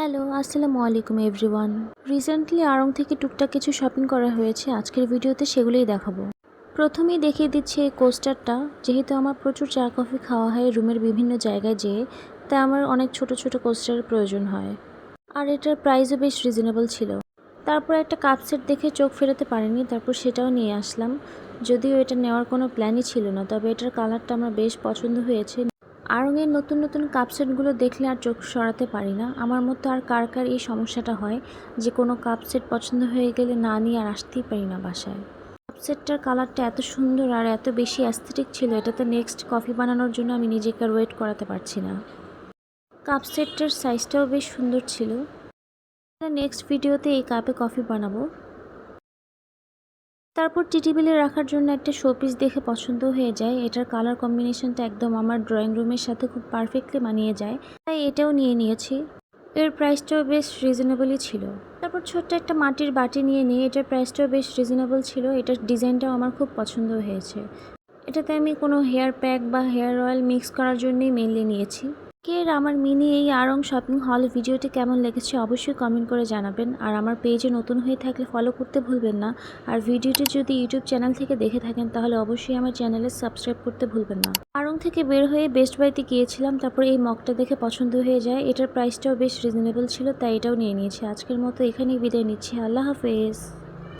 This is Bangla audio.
হ্যালো, আসসালামু আলাইকুম এভরিওয়ান। রিসেন্টলি আড়ং থেকে টুকটাক কিছু শপিং করা হয়েছে। আজকের ভিডিওতে সেগুলোই দেখাবো। প্রথমেই দেখিয়ে দিচ্ছি এই কোস্টারটা। যেহেতু আমার প্রচুর চা কফি খাওয়া হয় রুমের বিভিন্ন জায়গায় যেয়ে, তাই আমার অনেক ছোট ছোট কোস্টারের প্রয়োজন হয়। আর এটার প্রাইসও বেশ রিজনেবল ছিল। তারপর একটা কাপ সেট দেখে চোখ ফেরাতে পারিনি, তারপর সেটাও নিয়ে আসলাম। যদিও এটা নেওয়ার কোনো প্ল্যানই ছিল না, তবে এটার কালারটা আমার বেশ পছন্দ হয়েছে। আড়ংয়ের নতুন নতুন কাপ সেটগুলো দেখলে আর চোখ সরাতে পারি না। আমার মতো আর কার কার এই সমস্যাটা হয় যে কোনো কাপ সেট পছন্দ হয়ে গেলে না নিয়ে আর আসতেই পারি না বাসায়। কাপ সেটটার কালারটা এত সুন্দর আর এত বেশি অ্যাস্থেটিক ছিল, এটাতে নেক্সট কফি বানানোর জন্য আমি নিজেকে আর ওয়েট করাতে পারছি না। কাপ সেটটার সাইজটাও বেশ সুন্দর ছিল। নেক্সট ভিডিওতে এই কাপে কফি বানাবো। তারপর টি টেবিলে রাখার জন্য একটা শোপিস দেখে পছন্দ হয়ে যায়। এটার কালার কম্বিনেশনটা একদম আমার ড্রয়িং রুমের সাথে খুব পারফেক্টলি মানিয়ে যায়, তাই এটাও নিয়ে নিয়েছি। এর প্রাইসটাও বেশ রিজনেবলই ছিল। তারপর ছোট্ট একটা মাটির বাটি নিয়ে নিই, এটার প্রাইসটাও বেশ রিজনেবল ছিল। এটার ডিজাইনটাও আমার খুব পছন্দ হয়েছে। এটাতে আমি কোনো হেয়ার প্যাক বা হেয়ার অয়েল মিক্স করার জন্যই মেনলি নিয়েছি। আমার মিনি এই আড়ং শপিং হল ভিডিওটি কেমন লেগেছে অবশ্যই কমেন্ট করে জানাবেন। আর আমার পেজে নতুন হয়ে থাকলে ফলো করতে ভুলবেন না। আর ভিডিওটি যদি ইউটিউব চ্যানেল থেকে দেখে থাকেন তাহলে অবশ্যই আমার চ্যানেলে সাবস্ক্রাইব করতে ভুলবেন না। আড়ং থেকে বের হয়ে বেস্ট বাইতে গিয়েছিলাম, তারপর এই মগটা দেখে পছন্দ হয়ে যায়। এটার প্রাইসটাও বেশ রিজনেবল ছিল, তাই এটাও নিয়ে নিয়েছি। আজকের মতো এখানেই বিদায় নিচ্ছি। আল্লাহ হাফেজ।